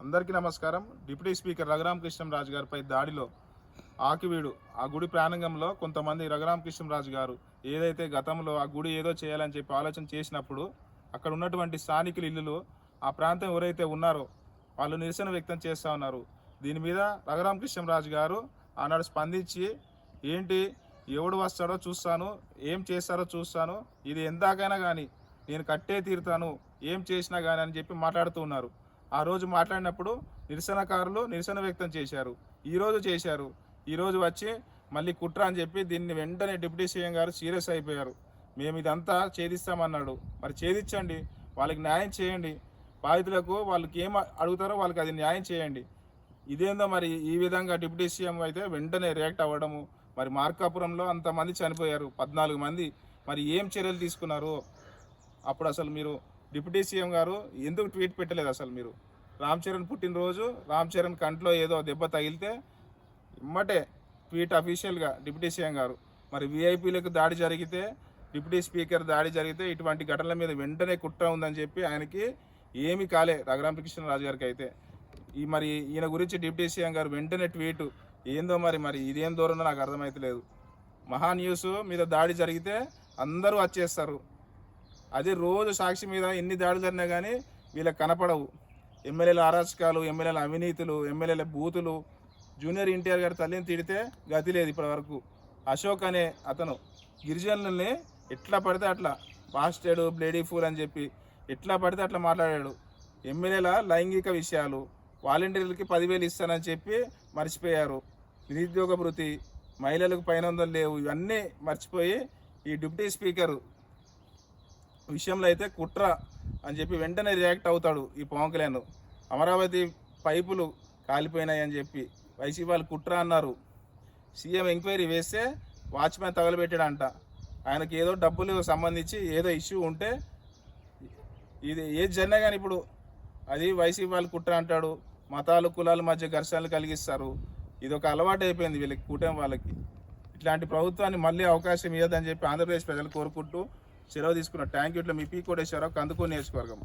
అందరికీ నమస్కారం. Deputy speaker Raghurama Krishnam Raju గారిపై దాడిలో ఆకివీడు ఆ గుడి ప్రాంగణంలో కొంతమంది రఘురామకృష్ణంరాజు గారు ఏదైతే గతంలో ఆ గుడి ఏదో చేయాలని చెప్పి ఆలోచన చేసినప్పుడు అక్కడ ఉన్నటువంటి స్థానికుల ఇల్లులు ఆ ప్రాంతం ఎవరైతే ఉన్నారో వాళ్ళు నిరసన వ్యక్తం చేస్తూ ఉన్నారు. దీని మీద రఘురామకృష్ణంరాజు గారు ఆనాడు స్పందించి ఏంటి ఎవడు వస్తాడో చూస్తాను, ఏం చేస్తారో చూస్తాను, ఇది ఎందాకైనా కానీ నేను కట్టే తీరుతాను, ఏం చేసినా కానీ అని చెప్పి మాట్లాడుతూ ఉన్నారు. ఆ రోజు మాట్లాడినప్పుడు నిరసనకారులు నిరసన వ్యక్తం చేశారు, ఈరోజు వచ్చి మళ్ళీ కుట్ర అని చెప్పి దీన్ని వెంటనే డిప్యూటీ సీఎం గారు సీరియస్ అయిపోయారు. మేము ఇదంతా ఛేదిస్తామన్నాడు. మరి ఛేదించండి, వాళ్ళకి న్యాయం చేయండి, బాధితులకు వాళ్ళకి ఏం అడుగుతారో వాళ్ళకి అది న్యాయం చేయండి. ఇదేందో మరి ఈ విధంగా డిప్యూటీ సీఎం అయితే వెంటనే రియాక్ట్ అవ్వడము. మరి మార్కాపురంలో అంతమంది చనిపోయారు, 14 మంది. మరి ఏం చర్యలు తీసుకున్నారు? అప్పుడు అసలు మీరు డిప్యూటీ సీఎం గారు ఎందుకు ట్వీట్ పెట్టలేదు? అసలు మీరు రామ్ చరణ్ పుట్టినరోజు రామ్ చరణ్ కంట్లో ఏదో దెబ్బ తగిలితే ఇమ్మటే ట్వీట్ అఫీషియల్గా డిప్యూటీ సీఎం గారు. మరి వీఐపీలకు దాడి జరిగితే, డిప్యూటీ స్పీకర్ దాడి జరిగితే ఇటువంటి ఘటనల మీద వెంటనే కుట్ర ఉందని చెప్పి ఆయనకి ఏమీ కాలే రఘురామకృష్ణరాజు గారికి అయితే. మరి ఈయన గురించి డిప్యూటీ సీఎం గారు వెంటనే ట్వీట్ ఏందో మరి ఇదేం దూరంలో నాకు అర్థమవుతలేదు. మహా న్యూస్ మీద దాడి జరిగితే అందరూ వచ్చేస్తారు, అదే రోజు సాక్షి మీద ఎన్ని దాడులు జరిగినా కానీ వీళ్ళకి కనపడవు. ఎమ్మెల్యేల అరాచకాలు, ఎమ్మెల్యేల అవినీతులు, ఎమ్మెల్యేల బూతులు, జూనియర్ ఎన్టీఆర్ గారి తల్లిని తిడితే గతి లేదు ఇప్పటి వరకు. అశోక్ అనే అతను గిరిజనులని ఎట్లా పడితే అట్లా బాస్టెడ్, బ్లేడీ ఫూల్ అని చెప్పి ఎట్లా పడితే అట్లా మాట్లాడాడు. ఎమ్మెల్యేల లైంగిక విషయాలు, వాలంటీర్లకి 10,000 ఇస్తానని చెప్పి మర్చిపోయారు. నిరుద్యోగ భృతి, మహిళలకు 500 లేవు, ఇవన్నీ మర్చిపోయి ఈ డిప్యూటీ స్పీకర్ విషయంలో అయితే కుట్ర అని చెప్పి వెంటనే రియాక్ట్ అవుతాడు ఈ పవన్ కళ్యాణ్. అమరావతి పైపులు కాలిపోయినాయి అని చెప్పి వైసీపీ వాళ్ళు కుట్ర అన్నారు. సీఎం ఎంక్వైరీ వేస్తే వాచ్మెన్ తగలబెట్టాడంట. ఆయనకి ఏదో డబ్బులు సంబంధించి ఏదో ఇష్యూ ఉంటే ఇది ఏది జరిగినా కానీ ఇప్పుడు అది వైసీపీ వాళ్ళు కుట్ర అంటాడు. మతాలు కులాల మధ్య ఘర్షణలు కలిగిస్తారు. ఇది ఒక అలవాటు అయిపోయింది వీళ్ళకి, కూటమి వాళ్ళకి. ఇట్లాంటి ప్రభుత్వాన్ని మళ్ళీ అవకాశం ఇవ్వదని చెప్పి ఆంధ్రప్రదేశ్ ప్రజలు కోరుకుంటూ సెలవు తీసుకున్న. Thank you. ఇట్లా మీ పీ కోటేశ్వరరావు, కందుకూరు నియోజకవర్గం.